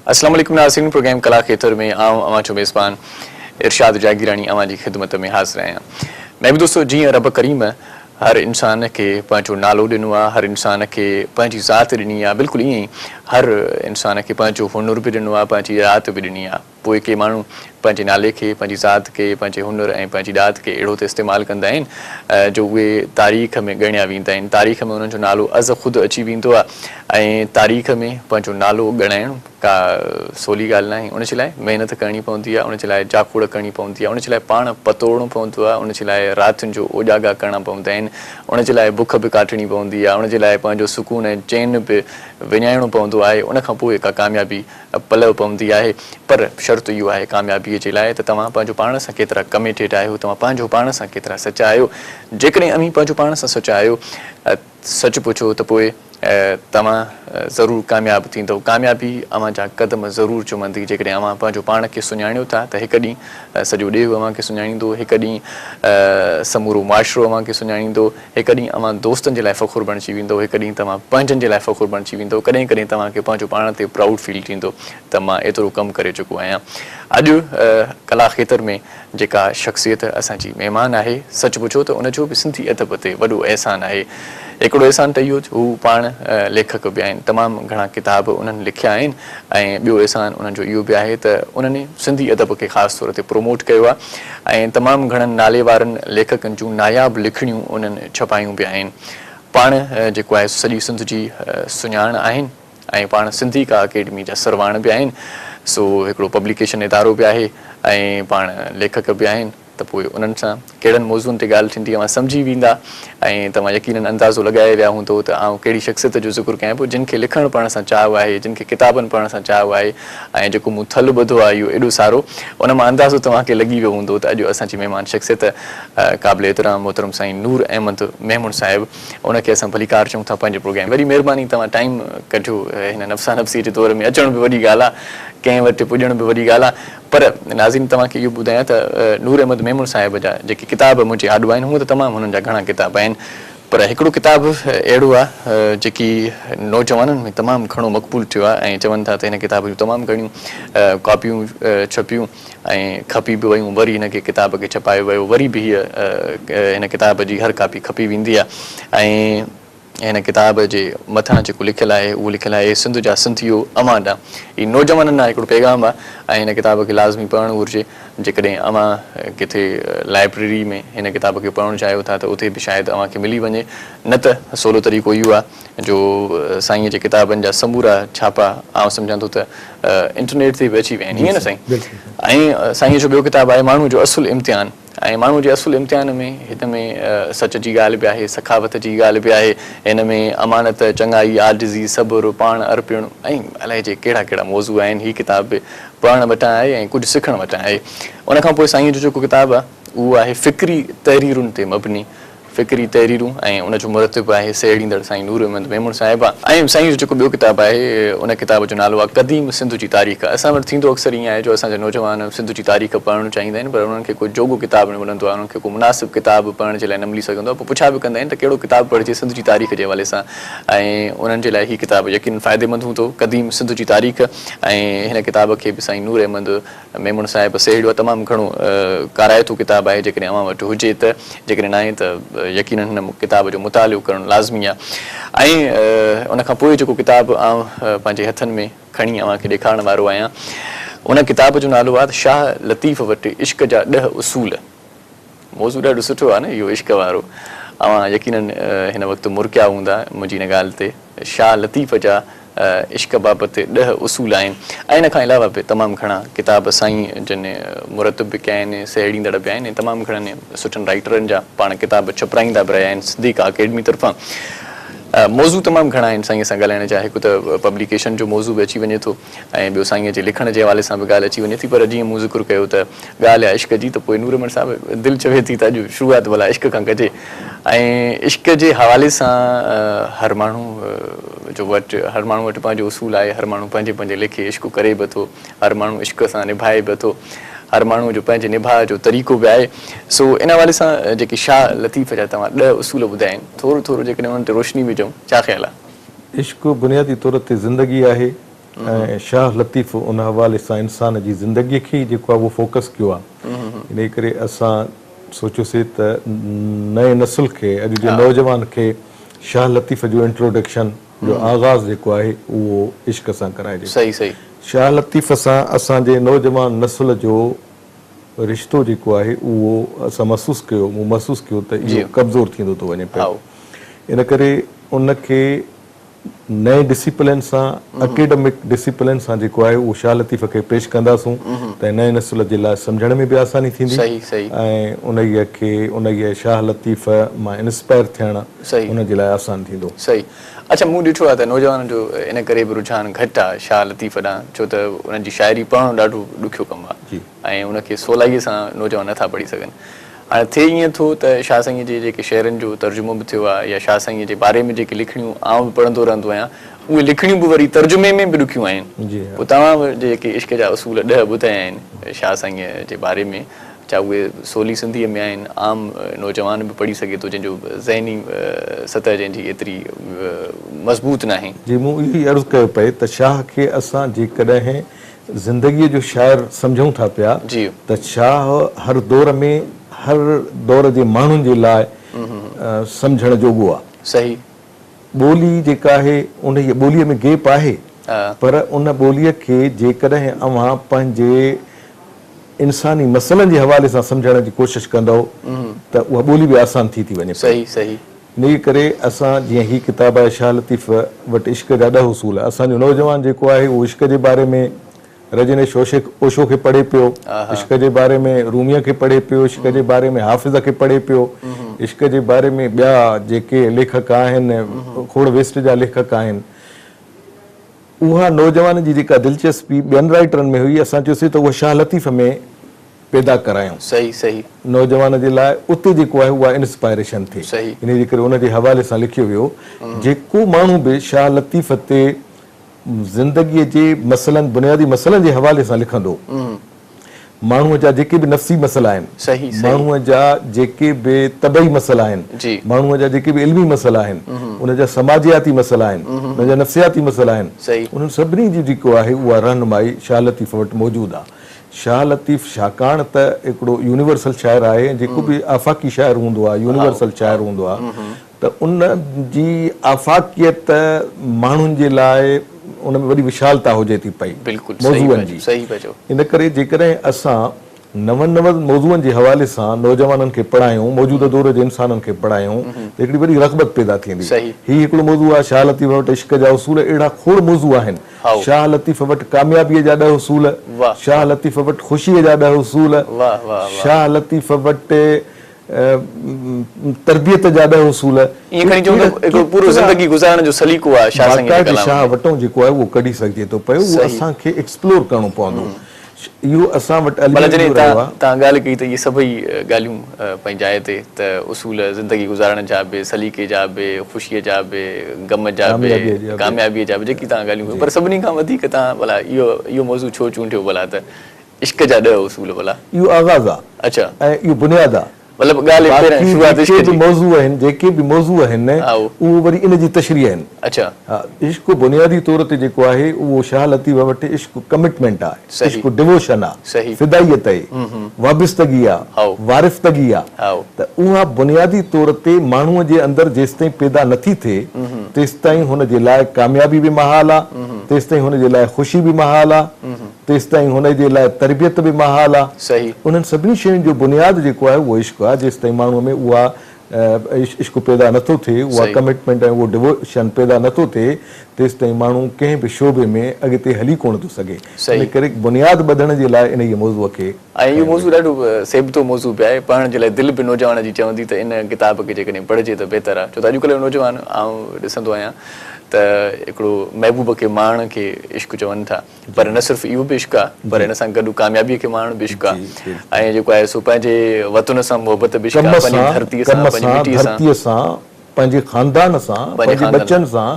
अस्सलाम वालेकुम नाज़रीन, प्रोग्राम कला खेतर में अवां जो मेज़बान इरशाद जागीरानी अवां जी खिदमत में हाज़िर आहियां। मैं भी दोस्तों जीअं रब करीम हर इंसान के पंहिंजो नालो ॾिनो आहे, हर इंसान के पंहिंजी ज़ात ॾिनी आहे, बिल्कुलु ईअं ई हर इंसान के पंहिंजो हुनुर बि ॾिनो आहे, पंहिंजी ज़ात बि ॾिनी आहे। पोइ के माण्हू पंहिंजे नाले खे, पंहिंजी ज़ात खे, पंहिंजे हुनुर ऐं पंहिंजी ॾात खे अहिड़ो त इस्तेमालु कंदा आहिनि जो उहे तारीख़ में ॻणिया वेंदा आहिनि। तारीख़ में उन्हनि जो नालो अज़ ख़ुदि अची वेंदो आहे ऐं तारीख़ में पंहिंजो नालो ॻणाइणु का सवली ॻाल्हि न आहे। उनजे लाइ महिनत करणी पवंदी आहे, उनजे लाइ जाकूड़ करणी पवंदी आहे, उनजे लाइ पाण पतोड़णो पवंदो आहे, उनजे लाइ रातियुनि जो उजागा करणा पवंदा आहिनि, उनजे लाइ बुख बि काटणी पवंदी आहे, उनजे लाइ पंहिंजो सुकून ऐं चैन बि विञाइणो पवंदो आहे। उनखां पोइ का कामयाबी पलव पवंदी आहे। पर शर्त इहो आहे कामयाबीअ जे लाइ त तव्हां पंहिंजो पाण सां केतिरा कमिटेड आहियो, तव्हां पंहिंजो पाण सां केतिरा सचा आहियो। जेकॾहिं अमीं पंहिंजो पाण सां सचा आहियो, सच पुछो त पोइ तव्हां ज़रूरु कामयाबु थींदव। कामयाबी अव्हां जा क़दम ज़रूरु चुमंदी जेकॾहिं अव्हां पंहिंजो पाण खे सुञाणियो था त हिकु ॾींहुं सॼो ॾेव अव्हां खे सुञाणींदो, हिकु ॾींहुं समूरो मुआशिरो अव्हां खे सुञाणींदो, हिकु ॾींहुं अव्हां दोस्तनि जे लाइ फ़ख़ुरु बणिजी वेंदो, हिकु ॾींहुं तव्हां पंहिंजनि जे लाइ फ़ख़ुरु बणिजी वेंदो, कॾहिं कॾहिं तव्हांखे पंहिंजो पाण ते प्राउड फील थींदो त मां एतिरो कमु करे चुको आहियां। अॼु कला खेतर में जेका शख़्सियत असांजी महिमान आहे, सच पुछो त उनजो बि सिंधी अदब ते वॾो अहसान आहे। हिकिड़ो अहसान त इहो हू पाण लेखक बि आहिनि, तमामु घणा किताब उन्हनि लिखिया आहिनि ऐं ॿियो अहसान उन्हनि जो इहो बि आहे त उन्हनि सिंधी अदब खे ख़ासि तौर ते प्रोमोट कयो आहे ऐं तमामु घणनि नाले वारनि लेखकनि जूं नायाबु लिखणियूं उन्हनि छपायूं बि आहिनि। पाण जेको आहे सॼी सिंध जी सुञाण आहिनि ऐं पाण सिंधी का अकेडमी जा सरवाण बि आहिनि। सो हिकिड़ो पब्लिकेशन इदारो बि आहे ऐं पाण लेखक बि आहिनि। त पोइ उन्हनि सां कहिड़नि मौज़ूअनि ते ॻाल्हि थींदी तव्हां सम्झी वेंदा ऐं तव्हां यकीनन अंदाज़ो लॻाए विया हूंदो त आउं कहिड़ी शख़्सियत जो ज़िक्र कयां पियो जिन खे लिखणु पढ़ण सां चाहु आहे, जिन खे किताबनि पढ़ण सां चाहु आहे ऐं जेको मूं थल ॿुधो आहे इहो एॾो सारो, उन मां अंदाज़ो तव्हांखे लॻी वियो हूंदो त अॼु असांजी महिमान शख़्सियत क़ाबिल एतिराम मोहतरम साईं नूर अहमद मेमून साहिबु, उनखे असां भलीकार चऊं था पंहिंजे प्रोग्राम। वरी महिरबानी तव्हां टाइम कढियो, हिन नफ़्सा नफ़्सी जे दौर में अचण बि वॾी ॻाल्हि आहे, कंहिं वटि पुॼण बि वॾी ॻाल्हि आहे। पर नाज़रीन तव्हांखे इहो ॿुधायां त नूर अहमद मेमून साहिब जा जेके किताब मुंहिंजे आॾो आहिनि हूअं त तमामु हुननि जा घणा किताब आहिनि, पर हिकिड़ो किताबु अहिड़ो आहे जेकी नौजवाननि में तमामु घणो मक़बूल थियो आहे ऐं चवनि था त हिन किताब जूं तमामु घणियूं कॉपियूं छपियूं ऐं खपी बि वियूं, वरी हिनखे किताब खे छपायो वियो, वरी बि हीअ हिन किताब जी हर कापी खपी वेंदी आहे ऐं हिन किताब जे मथां जेको लिखियलु आहे उहो लिखियलु आहे सिंध जा सिंधियो अवां ॾांहुं। हीउ नौजवाननि लाइ हिकिड़ो पैगाम आहे ऐं हिन किताब खे लाज़मी पढ़णु घुरिजे। जेकॾहिं अवां किथे लाइब्रेरी में हिन किताब खे पढ़णु चाहियो था त उते बि शायदि अव्हांखे मिली वञे, न त सवलो तरीक़ो इहो आहे जो साईंअ जे किताबनि जा समूरा छापा आउं सम्झां थो त इंटरनेट ते बि अची विया आहिनि, ईअं न साईं। ऐं साईंअ जो ॿियो किताबु आहे माण्हू जो असुलु इम्तिहान ऐं माण्हू जे असुलु इम्तिहान में हिन में सच जी ॻाल्हि बि आहे, सखावत जी ॻाल्हि बि आहे, हिन में अमानत, चङाई, आजिज़ी, सब्र, पाण अर्पणु ऐं अलाए जे कहिड़ा कहिड़ा मौज़ू आहिनि। हीअ किताब बि पढ़णु वटां आहे ऐं कुझु सिखणु वटां आहे। उनखां पोइ साईंअ जो जेको किताबु आहे उहो आहे फ़िक्री तहरीरुनि ते मबनी, फ़िक्री तहरीरूं ऐं उनजो मुरतिब आहे सेड़ींदड़ साईं नूर अहमद मेमून साहिबु आहे। ऐं साईं जो जेको ॿियो किताबु आहे उन किताब जो नालो आहे क़दीम सिंध जी तारीख़। असां वटि थींदो अक्सर ईअं आहे जो असांजा नौजवान सिंध जी तारीख़ पढ़णु चाहींदा आहिनि पर उन्हनि खे कोई जोॻो किताबु न मिलंदो आहे, उन्हनि खे को मुनासिबु किताबु पढ़ण जे लाइ न मिली सघंदो आहे। पोइ पुछा बि कंदा आहिनि त कहिड़ो किताबु पढ़िजे सिंध जी तारीख़ जे हवाले सां ऐं उन्हनि जे लाइ हीअ किताबु यकीन फ़ाइदेमंद हूंदो, क़दीम सिंध जी तारीख़। ऐं हिन किताब खे बि साईं नूर अहमद मेमून साहिबु सेड़ियो आहे, तमामु घणो काराइतो किताबु आहे। जेकॾहिं अव्हां वटि हुजे त, जेकॾहिं न आहे त यकीन हिन किताब जो मुतालियो करणु लाज़मी आहे। ऐं उनखां पोइ जेको किताबु आउं पंहिंजे हथनि में खणी अव्हांखे ॾेखारण वारो आहियां उन किताब जो नालो आहे शाह लतीफ़ वटि इश्क जा 10 उसूल। मौज़ू ॾाढो सुठो आहे न इहो इश्क वारो। अव्हां यकीनन हिन वक़्तु मुरकिया हूंदा मुंहिंजी हिन ॻाल्हि ते। शाह लतीफ़ जा इश्क बाबति 10 उसूल आहिनि ऐं इन खां अलावा बि तमामु घणा किताब साईं जिन मुरतब बि कया आहिनि, सेड़ींदड़ बि आहिनि, तमामु घणनि सुठनि राइटरनि जा पाण किताब छपाईंदा बि रहिया आहिनि सिंधी का अकेडमी तरफ़ां। मौज़ू तमामु घणा आहिनि साईंअ सां ॻाल्हाइण जा। हिकु त पब्लिकेशन जो मौज़ू बि अची वञे थो ऐं ॿियो साईंअ जे लिखण जे हवाले सां बि ॻाल्हि अची वञे थी। पर जीअं मूं ज़िक्र कयो त ॻाल्हि आहे इश्क जी, त पोइ नूर अहमद साहिबु दिलि चवे थी त अॼु शुरूआति भला इश्क खां कजे। ऐं इश्क जे हवाले सां हर माण्हू वटि पंहिंजो उसूल आहे, हर माण्हू पंहिंजे पंहिंजे लेखे इश्क करे बि थो, हर माण्हू इश्क सां निभाए बि थो, हर माण्हू जो पंहिंजे निभाउ जो तरीक़ो बि आहे। सो इन हवाले सां जेके शाह लतीफ़ जा तव्हां 10 उसूल ॿुधाया आहिनि, थोरो थोरो जेकॾहिं उन्हनि ते रोशनी विझूं, छा ख़्यालु आहे? इश्क बुनियादी तौर ते ज़िंदगी आहे ऐं शाह लतीफ़ उन हवाले सां इंसान जी ज़िंदगीअ खे जेको आहे उहो फोकस कयो आहे। इन करे असां सोचियोसीं त नए नसुल खे, अॼु जे नौजवान खे शाह लतीफ़ जो इंट्रोडक्शन जो आगाज़ जेको आहे उहो इश्क सां कराइजे। सही सही। शाह लतीफ़ सां असांजे नौजवान नसुल जो रिश्तो जेको आहे उहो असां महसूसु कयो, मूं महसूसु कयो त इहो कमज़ोर थींदो थो वञे पियो। इन करे उनखे नए डिसिप्लिन सां, एकेडमिक डिसिप्लिन सां जेको आहे उहो शाह लतीफ़ खे पेश कंदासूं त नए नसुल जे लाइ सम्झण में बि आसानी थींदी ऐं उनखे उन शाह लतीफ़ मां इंस्पायर थियण उन जे लाइ आसान थींदो। सही। अच्छा, मूं ॾिठो आहे त नौजवान जो इन करे बि रुझान घटि आहे शाह लतीफ़ ॾांहुं, छो त उन्हनि जी शाइरी पढ़णु ॾाढो ॾुखियो कमु आहे ऐं उनखे सवलाईअ सां नौजवान नथा पढ़ी सघनि। हाणे थिए ईअं थो त शाह साईंअ जे जेके शेरनि जो तर्जुमो बि थियो आहे या शाह साईंअ जे बारे में जेके लिखणियूं आउं बि पढ़ंदो रहंदो आहियां, उहे लिखणियूं बि वरी तर्जुमे में बि ॾुखियूं आहिनि। पोइ तव्हां जेके इश्क जा उसूल 10 ॿुधाया आहिनि शाह साईंअ जे बारे में, चाहे उहे सवली सिंधीअ में आहिनि, आम नौजवान बि पढ़ी सघे थो जंहिंजो ज़हनी सतह जंहिंजी एतिरी मज़बूत न आहे। जी, मूं इहो ई अर्ज़ु कयो पए त शाह खे असां जेकॾहिं ज़िंदगीअ जो शाइर सम्झूं था पिया त शाह हर दौर में, हर दौर जे माण्हुनि जे लाइ सम्झण जोॻो आहे। सही। ॿोली जेका आहे उन ॿोलीअ में गेप आहे, पर उन ॿोलीअ खे जेकॾहिं अव्हां पंहिंजे इंसानी मसइलनि जे हवाले सां सम्झण जी कोशिशि कंदव त उहा ॿोली बि आसान थी वञे। सही सही। इन करे असां जीअं ही किताब आहे शाह लतीफ़ वटि इश्क जा 10 उसूल, असांजो नौजवान जेको आहे उहो इश्क जे बारे में रजनीश ओशो खे पढ़े पियो, इश्क जे बारे में रूमीअ खे पढ़े पियो, इश्क जे बारे में हाफ़िज़ खे पढ़े पियो, इश्क जे बारे में ॿिया जेके लेखक आहिनि, खोड़ वेस्ट जा लेखक आहिनि, उहा नौजवान जी जेका दिलचस्पी ॿियनि राइटरनि में हुई, असां चयोसीं त उहा शाह लतीफ़ में पैदा करायूं। सही सही। नौजवान जे लाइ उते जेको आहे उहा इंस्पायरेशन थिए। इन जे करे उन जे हवाले सां लिखियो वियो जेको माण्हू बि शाह लतीफ़ ते ज़िंदगीअ जे मसइलनि, बुनियादी मसइलनि जे हवाले सां लिखंदो, माण्हूअ जा जेके बि नफ़्सी मसइला आहिनि, माण्हूअ जा जेके बि तबई मसइला आहिनि, माण्हूअ जा जेके बि इल्मी मसइला आहिनि, उन जा समाजियाती मसइला आहिनि, उन जा नफ़्सियाती मसइला आहिनि, उन्हनि सभिनी जी जेको आहे उहा रहनुमाई शाह लतीफ़ वटि मौजूदु आहे। शाह लतीफ़ छाकाणि त हिकिड़ो यूनिवर्सल शाइर आहे, जेको बि आफ़ाक़ी शाइर हूंदो आहे, यूनिवर्सल शाइर हूंदो आहे, त उन जी आफ़ाक़ियत माण्हुनि जे लाइ उन में वॾी विशालता हुजे थी पई मौज़ूअनि जी। इन करे जेकॾहिं असां नवनि मौज़ूअनि जे हवाले सां नौजवाननि खे पढ़ायूं, मौजूदा दौर जे इंसाननि खे पढ़ायूं त हिकिड़ी वॾी रग़बत पैदा थींदी। हीउ हिकिड़ो मौज़ू आहे शाह लतीफ़ वटि इश्क जा उसूल, अहिड़ा खोड़ मौज़ू आहिनि। शाह लतीफ़ वटि कामयाबीअ जा 10 उसूल, शाह लतीफ़ वटि ख़ुशीअ जा 10 उसूल, शाह लतीफ़ वटि तरबियत जा 10 उसूल, शाह वटो जेको आहे उहो कढी सघिजे थो पियो, उहो असांखे एक्सप्लोर करणो पवंदो। इहो असां वटि तव्हां ॻाल्हि कई त इहे सभई ॻाल्हियूं पंहिंजी जाइ ते त उसूल ज़िंदगी गुज़ारण जा बि, सलीक़े जा बि, ख़ुशीअ जा बि, गम जा बि, कामयाबीअ जा बि, जेकी तव्हां ॻाल्हियूं, पर सभिनी खां वधीक तव्हां भला इहो मौज़ू छो चूंडियो भला त इश्क जा 10 उसूल? भला इहो आगाज़ आहे। अच्छा। ऐं इहो बुनियाद आहे। मतलब मौज़ू आहिनि, जेके बि मौज़ू आहिनि उहो वरी इन जी तशरीह आहिनि। अच्छा। हा, इश्क बुनियादी तौर ते जेको आहे उहो शाह लतीफ़ वटि इश्क कमिटमेंट आहे, इश्क डिवोशन आहे, फिदायत आहे, वाबिस्तगी आहे, वारिफ़तगी आहे। त उहा बुनियादी तौर ते माण्हूअ जे अंदरि जेसिताईं पैदा नथी थिए तेसिताईं हुन जे लाइ कामयाबी बि महाल आहे, तेसिताईं हुन जे लाइ ख़ुशी बि महाल आहे, तेसिताईं हुन जे लाइ तरबियत बि महाल आहे। उन्हनि सभिनी शयुनि जो बुनियाद जेको आहे उहो इश्क आहे। जेसिताईं माण्हूअ में उहा इश्क पैदा नथो थिए, उहा कमिटमेंट ऐं उहो डिवोशन पैदा नथो थिए, तेसिताईं माण्हू कंहिं बि शोबे में अॻिते हली कोन थो सघे। इन करे बुनियाद ॿधण जे लाइ इन मौज़ूअ खे, ऐं इहो मौज़ू ॾाढो सेबतो मौज़ू बि आहे, पढ़ण जे लाइ दिलि बि नौजवान जी चवंदी त इन किताब खे जेकॾहिं पढ़िजे त बहितर आहे। छो त अॼुकल्ह जो नौजवान आउं ॾिसंदो आहियां त हिकिड़ो महबूब खे माण खे इश्क चवनि था, पर न सिर्फ़ु इहो बि इश्क आहे, पर हिन सां गॾु कामयाबीअ खे माण बि इश्क आहे, ऐं जेको आहे सो पंहिंजे वतन सां मोहबत बि इश्क आहे, पंहिंजी धरतीअ सां, पंहिंजी मिटीअ सां, पंहिंजे ख़ानदान सां, पंहिंजे बचनि सां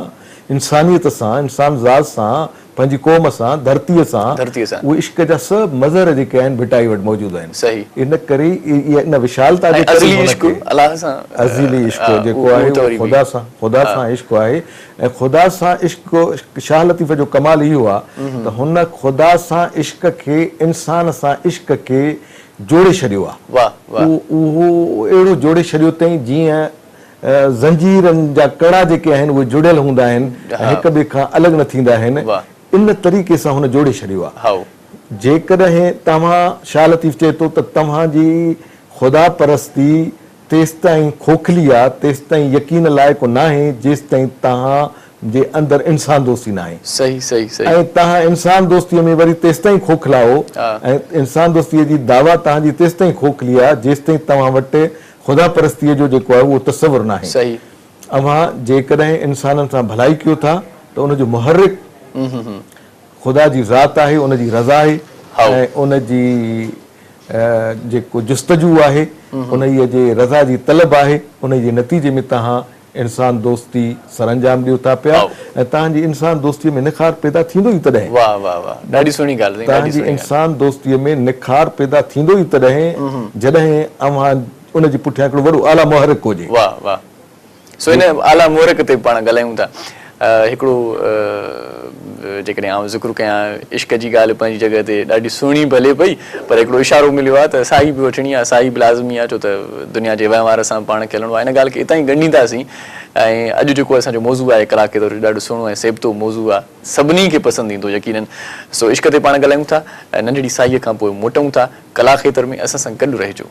इंसानियत सां, इंसान ज़ात सां, पंहिंजी क़ौम सां, धरतीअ सां उहे इश्क जा सभु मज़र जेके आहिनि भिटाई वटि मौजूदु आहिनि। सही। इन करे इन विशालता जे करे अज़ली इश्क अलाह सां, अज़ली इश्क जेको आहे ख़ुदा सां इश्क आहे। ऐं ख़ुदा सां इश्क, शाह लतीफ़ जो कमाल इहो आहे त हुन ख़ुदा सां इश्क खे इंसान सां इश्क खे जोड़े छॾियो आहे। उहो अहिड़ो जोड़े छॾियो अथईं जीअं ज़ंजीरनि जा कड़ा जेके आहिनि उहे जुड़ियल हूंदा आहिनि, हिक ॿिए खां अलॻि न थींदा आहिनि। इन तरीक़े सां हुन जोड़े छॾियो आहे। जेकॾहिं तव्हां, शाह लतीफ़ चए थो त तव्हांजी ख़ुदा परस्ती तेसि ताईं खोखली आहे, तेसि ताईं यकीन लाइक़ु न आहे जेसि ताईं तव्हांजे अंदरि इंसान दोस्ती न आहे। सही सही सही। ऐं तव्हां इंसान दोस्तीअ में वरी तेसि ताईं खोखला हो, ऐं इंसान दोस्तीअ जी दावा तव्हांजी तेसि ताईं खोखली आहे जेसि ताईं तव्हां वटि ख़ुदा परस्तीअ जो जेको आहे उहो तसवुरु न आहे। सही। अव्हां जेकॾहिं इंसाननि सां भलाई कयो था त उनजो मुहर्रिक ख़ुदा जी ज़ात आहे, उनजी रज़ा आहे, ऐं उनजी जेको जुस्तजू आहे, उनईअ जे रज़ा जी तलब आहे। उनजे नतीजे में तव्हां इंसान दोस्ती सरअंजाम ॾियो था पिया, ऐं तव्हांजी इंसान दोस्तीअ में निखार पैदा थींदो ई तॾहिं। वाह वाह वाह, ॾाढी सुहिणी ॻाल्हि। तव्हांजी इंसान दोस्तीअ में निखार पैदा थींदो ई तॾहिं जॾहिं अव्हां उनजे पुठियां हिकिड़ो वॾो आला मुहर्रिक हुजे। वाह वाह। सो इन आला मुहर्रिक ते पाण ॻाल्हायूं था। हिकिड़ो जेकॾहिं आउं ज़िक्र कयां इश्क जी ॻाल्हि पंहिंजी जॻह ते ॾाढी सुहिणी भले पई, पर हिकिड़ो इशारो मिलियो आहे त साई बि वठणी आहे, साई बि लाज़मी आहे, छो त दुनिया जे वहिंवार सां पाण खे हलणो आहे। इन ॻाल्हि खे हितां ई ॻंढींदासीं। ऐं अॼु जेको असांजो मौज़ू आहे कला के तौर ते ॾाढो सुहिणो ऐं सेबतो मौज़ू आहे, सभिनी खे पसंदि ईंदो यकीनन। सो इश्क ते पाण ॻाल्हायूं था, ऐं नंढड़ी साईअ खां पोइ मोटूं था। कला खेत्र में असां सां गॾु रहिजो।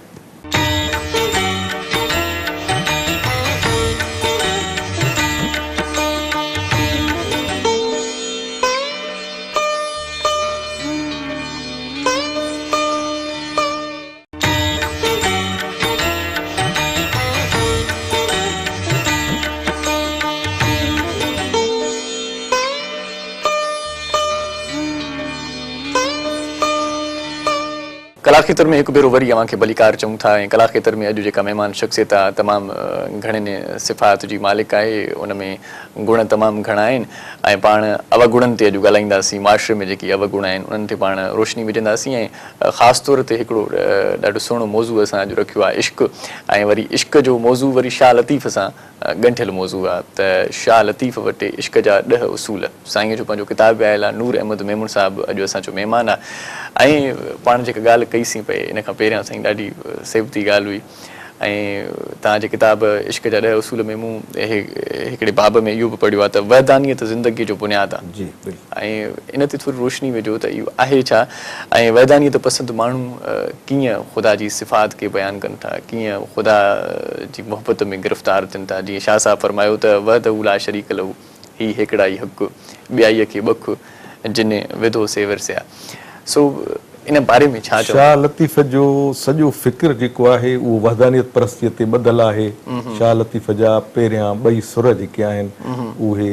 कला खेत्र में हिकु भेरो वरी अव्हांखे भलीकार चऊं था। ऐं कला खेत्र में अॼु जेका महिमान शख़्सियत आहे तमामु घणनि सिफ़ात जी मालिक आहे, उन में गुण तमामु घणा आहिनि। ऐं पाण अवगुणनि ते अॼु ॻाल्हाईंदासीं। माशरे में जेकी अवगुण आहिनि उन्हनि ते पाण रोशनी विझंदासीं। ऐं ख़ासि तौर ते हिकिड़ो ॾाढो सुहिणो मौज़ू असां अॼु रखियो आहे, इश्क। ऐं वरी इश्क जो मौज़ू वरी शाह लतीफ़ सां ॻंढियल मौज़ू आहे। त शाह लतीफ़ वटि इश्क जा 10 उसूल, साईंअ जो पंहिंजो किताब बि आयल आहे। नूर अहमद मेमून साहिबु अॼु असांजो महिमान आहे। ऐं पाण जेका ॻाल्हि कईसीं पई इन खां पहिरियां साईं ॾाढी सेबती ॻाल्हि हुई। ऐं तव्हांजे किताब इश्क जा 10 उसूल में मूं हिकिड़े बाब में इहो बि पढ़ियो आहे त वहदानियत ज़िंदगीअ जो बुनियादु आहे। ऐं इन ते थोरी रोशनी विझो त इहो आहे छा, ऐं वहदानियत पसंदि माण्हू कीअं ख़ुदा जी सिफ़ात खे बयानु कनि था, कीअं ख़ुदा जी मोहबत में गिरफ़्तार थियनि था। जीअं शाह साहब फरमायो त वहदहू ला शरीक लहू, ही हिकिड़ा ई हक़, ॿियाईअ खे बख, जिन विधो से वरसिया। सो इन बारे में छा चओ? शाह लतीफ़ जो सॼो फ़िक्र जेको आहे उहो वहदानियत परस्तीअ ते ॿधल आहे। शाह लतीफ़ जा पहिरियां 2 सुर जेके आहिनि उहे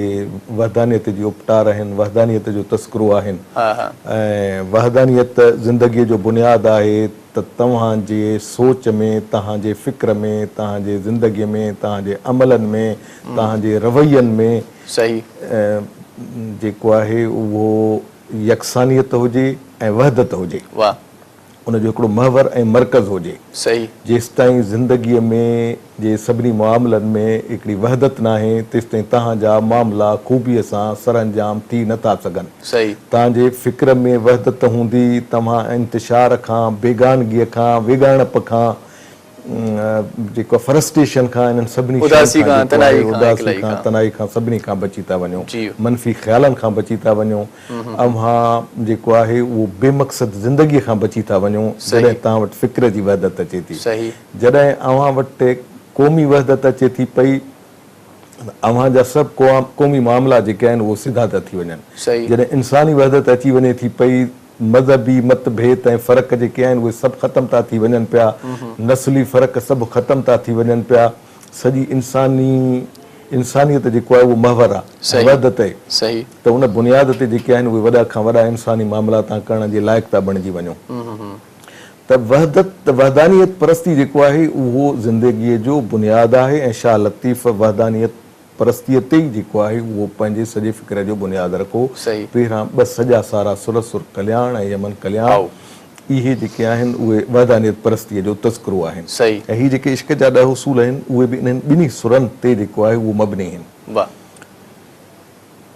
वहदानियत जी उपटार आहिनि, वहदानियत जो तस्करो आहिनि। ऐं वहदानियत ज़िंदगीअ जो बुनियादु आहे त तव्हांजे सोच में, तव्हांजे फ़िक्र में, तव्हांजे ज़िंदगीअ में, तव्हांजे अमलनि में, तव्हांजे रवैयनि में सही जेको आहे उहो यकसानियत हुजे ऐं वहदत हुजे। वाह। उनजो हिकिड़ो महवर ऐं मर्कज़ हुजे। सही। जेसि ताईं ज़िंदगीअ में जे सभिनी मामलनि में हिकिड़ी वहदत न आहे तेसि ताईं तव्हांजा मामला ख़ूबीअ सां सरअंजाम थी नथा सघनि। सही। तव्हांजे फ़िक्र में वहदत हूंदी, तव्हां इंतिशार खां, बेगानगीअ खां, वेगाणप खां, जेको फ्रस्ट्रेशन खां, इन्हनि सभिनी उदासी खां, तनाई खां, सभिनी खां बची था वञो, मनफ़ी ख़्यालनि खां बची था वञो। अव्हां जेको आहे उहो बेमक़सद ज़िंदगीअ खां बची था वञो जॾहिं तव्हां वटि फ़िक्र जी वहदत अचे थी। जॾहिं अव्हां वटि क़ौमी वहदत अचे थी पई, अव्हां जा सभु क़ौमी मामला जेके आहिनि उहे सिधा था थी वञनि। जॾहिं इंसानी वहदत अची वञे थी पई, मज़हबी मतभेद ऐं फ़र्क़ जेके आहिनि उहे सभु ख़तमु था थी वञनि पिया, नस्ली फ़र्क़ सभु ख़तमु था थी वञनि पिया। सॼी इंसानियत जेको आहे उहो महवर आहे वहदत आहे। सही। त उन बुनियाद ते जेके आहिनि उहे वॾा खां वॾा इंसानी मामला तव्हां करण जे लाइक़ु था बणिजी वञो। त वहदानियत परस्ती जेको आहे उहो ज़िंदगीअ जो बुनियादु आहे। ऐं शाह लतीफ़ वहदानियत परस्तीअ ते ई जेको आहे उहो पंहिंजे सॼे फ़िक्र जो बुनियादु रखो। पहिरां 2 सॼा सारा सुर कल्याण ऐं यमन कल्याण इहे जेके आहिनि उहे वहदानियत परस्तीअ जो तज़किरो आहिनि ऐं हीअ जेके इश्क जा 10 उसूल आहिनि उहे बि इन्हनि ॿिन्ही सुरनि ते जेको आहे उहो मबनी आहिनि।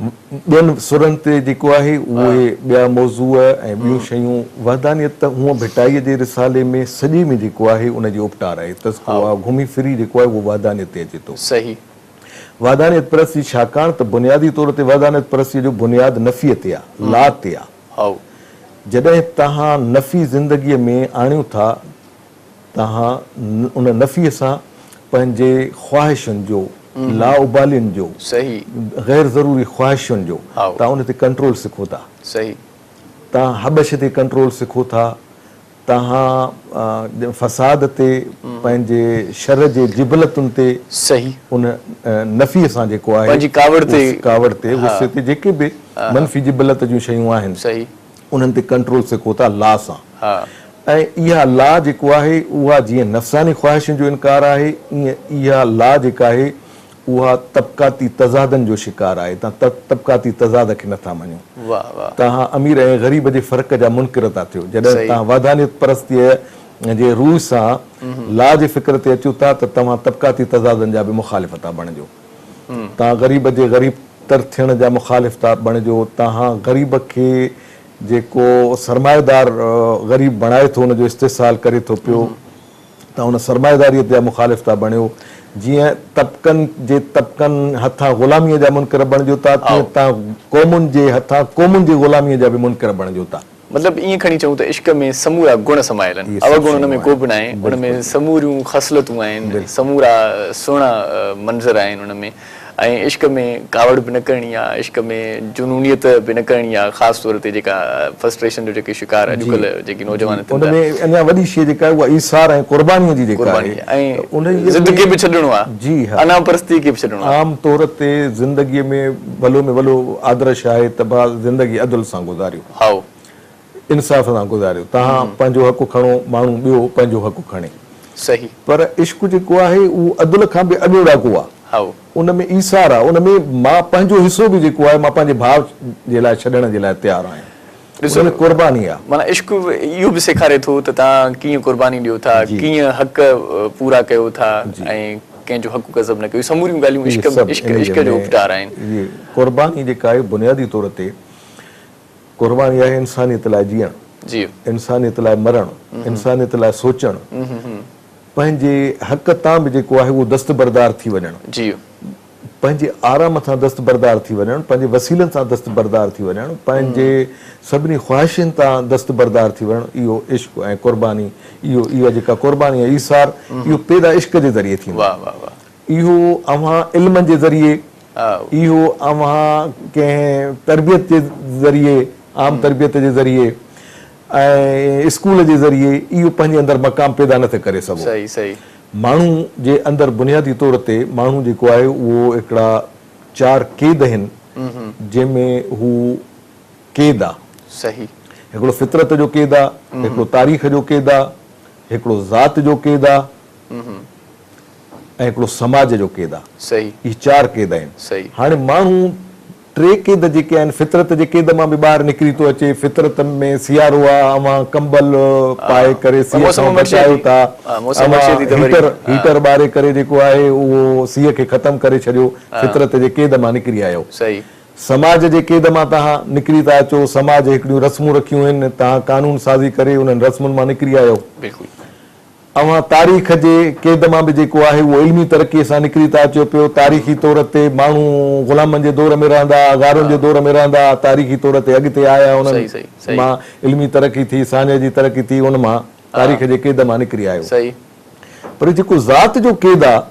ॿियनि सुरनि ते जेको आहे उहे ॿिया मौज़ूअ ऐं ॿियूं शयूं वहदानियत त हूअं भिटाईअ जे रिसाले में सॼे में जेको आहे उनजी उपटार आहे, तज़किरो आहे, घुमी फिरी जेको आहे उहो वहदानियत ते अचे थो। वहदानियत परस्ती छाकाणि त बुनियादी तौर ते वहदानियत परस्तीअ जो बुनियादु नफ़ीअ ते आहे, ला ते आहे। जॾहिं तव्हां नफ़ी ज़िंदगीअ में आणियो था, तव्हां उन नफ़ीअ सां पंहिंजे ख़्वाहिशुनि जो, लाउबालियुनि जो, गैर ज़रूरी ख़्वाहिशुनि जो तव्हां उन ते कंट्रोल सिखो था। तव्हां हबश ते कंट्रोल सिखो था, तव्हां फ़साद ते, पंहिंजे शर जे जिबलतुनि ते, उन नफ़ीअ सां जेको आहे कावड़ ते गुस्से ते जेके बि मनफ़ी जिबलत जूं शयूं आहिनि उन्हनि ते कंट्रोल सिखो था ला सां। ऐं इहा ला जेको आहे उहा जीअं नफ़्सानी ख़्वाहिशुनि जो इनकार आहे, ईअं इहा ला जेका आहे उहा तबक़ाती तज़ादनि जो शिकार आहे। तव्हां तबक़ाती तज़ाद खे नथा मञो, तव्हां अमीर ऐं ग़रीब जे फ़र्क़ जा मुनकिर था थियो। जॾहिं तव्हां वहदानियत परस्तीअ जे रूह सां ला जे फ़िक्र ते अचो था त तव्हां तबक़ाती तज़ादनि जा बि मुख़ालिफ़ था बणिजो, तव्हां ग़रीब जे ग़रीब तर थियण जा मुख़ालिफ़ था बणिजो, तव्हां ग़रीब खे जेको सरमाएदार ग़रीब बणाए थो उनजो इस्तेसाल करे थो पियो, तव्हां उन सरमाएदारीअ जा मुख़ालिफ़ था बणियो। जीअं तबक़नि हथां ग़ुलामीअ जा मुनकर बणिजो था, तीअं तव्हां क़ौमुनि जे हथां क़ौमुनि जी ग़ुलामीअ जा बि मुनकर बणिजो था। मतिलबु ईअं खणी चऊं त इश्क में समूरा गुण समायल आहिनि, अवगुण हुन में को बि न आहे, हुन में समूरियूं ख़सलतूं आहिनि, समूरा सुहिणा मंज़र आहिनि हुन में। ऐं इश्क में कावड़ बि न करणी आहे, इश्क में जुनूनियत बि न करणी आहे, ख़ासि तौर ते जेका फ्रस्ट्रेशन जो जेके शिकार अॼुकल्ह जेकी नौजवान अञा वॾी शइ जेका आहे उहा ईसार ऐं क़ुर्बानीअ जी जेका आहे, ऐं ज़िंदगी बि छॾणो आहे, जी हा, अना परस्ती खे बि छॾणो आहे। आम तौर ते ज़िंदगीअ में वलो आदर्श आहे त ज़िंदगी अदल सां गुज़ारियो, इंसाफ़ सां गुज़ारियो, तव्हां पंहिंजो हक़ खणो, माण्हू ॿियो पंहिंजो हक़ खणे। पर इश्क जेको आहे उहो अदल खां बि अॻियो ॾाको आहे, उन में ईसार आहे, उन में मां पंहिंजो हिसो बि जेको आहे मां पंहिंजे भाउ जे लाइ छॾण जे लाइ तयारु आहियां, क़ुर्बानी आहे। माना इश्क इहो बि सेखारे थो त तव्हां कीअं क़ुर्बानी ॾियो था, कीअं हक़ पूरा कयो था ऐं कंहिंजो हक़ कज़ब न कयो, समूरियूं ॻाल्हियूं इश्क जो उपचार आहिनि। क़ुर्बानी जेका आहे बुनियादी तौर ते क़ुर्बानी आहे इंसानियत लाइ जीअण, इंसानियत लाइ मरणु, इंसानियत लाइ सोचणु, पंहिंजे हक़ तां बि जेको आहे उहो दस्तबरदार थी वञणु, पंहिंजे आराम सां दस्तबरदार थी वञणु, पंहिंजे वसीलनि सां दस्तबरदार थी वञणु, पंहिंजे सभिनी ख़्वाहिशुनि तां दस्तबरदार थी वञणु, इहो इश्क ऐं क़ुर्बानी, इहा जेका क़ुर्बानी आहे ईसार, इहो पैदा इश्क जे ज़रिए थींदो आहे। इहो अव्हां इल्म जे ज़रिए, इहो अव्हां कंहिं तरबियत जे ज़रिए, आम तरबियत जे ज़रिए ऐं स्कूल जे ज़रिए इहो पंहिंजे अंदरि मक़ाम पैदा नथा करे सघो। माण्हू जे अंदरि बुनियादी तौर ते माण्हू जेको आहे उहो हिकिड़ा 4 क़ैद आहिनि जंहिंमें हू क़ैद आहे। हिकिड़ो फितरत जो क़ैद आहे, हिकिड़ो तारीख़ जो क़ैद आहे, हिकिड़ो ज़ात जो क़ैद आहे ऐं हिकिड़ो समाज जो क़ैद आहे। इहे 4 क़ैद आहिनि। हाणे माण्हू 3 क़ैद जेके आहिनि, फितरत जे क़ैद मां बि ॿाहिरि निकिरी थो अचे। फितरत में सियारो आहे, अव्हां कंबल पाए करे सीउ सां बचायो था, हीटर ॿारे करे जेको आहे उहो सीउ खे ख़तम करे छॾियो, फितरत जे क़ैद मां निकिरी आयो। समाज जे क़ैद मां तव्हां निकिरी था अचो, समाज हिकिड़ियूं रस्मूं रखियूं आहिनि, तव्हां कानून साज़ी करे उन्हनि रस्मुनि मां निकिरी आयो। अव्हां तारीख़ जे क़ैद मां बि जेको आहे उहो इल्मी तरक़ीअ सां निकिरी था अचो पियो। तारीख़ी तौर ते माण्हू ग़ुलामनि जे दौर में रहंदा, गारुनि जे दौर में रहंदा, तारीख़ी तौर ते अॻिते आया, उन्हनि मां इल्मी तरक़ी थी, सान्य जी तरक़ी थी, उन मां तारीख़ जे क़ैद मां निकिरी आयो। पर जेको ज़ात जो क़ैद आहे,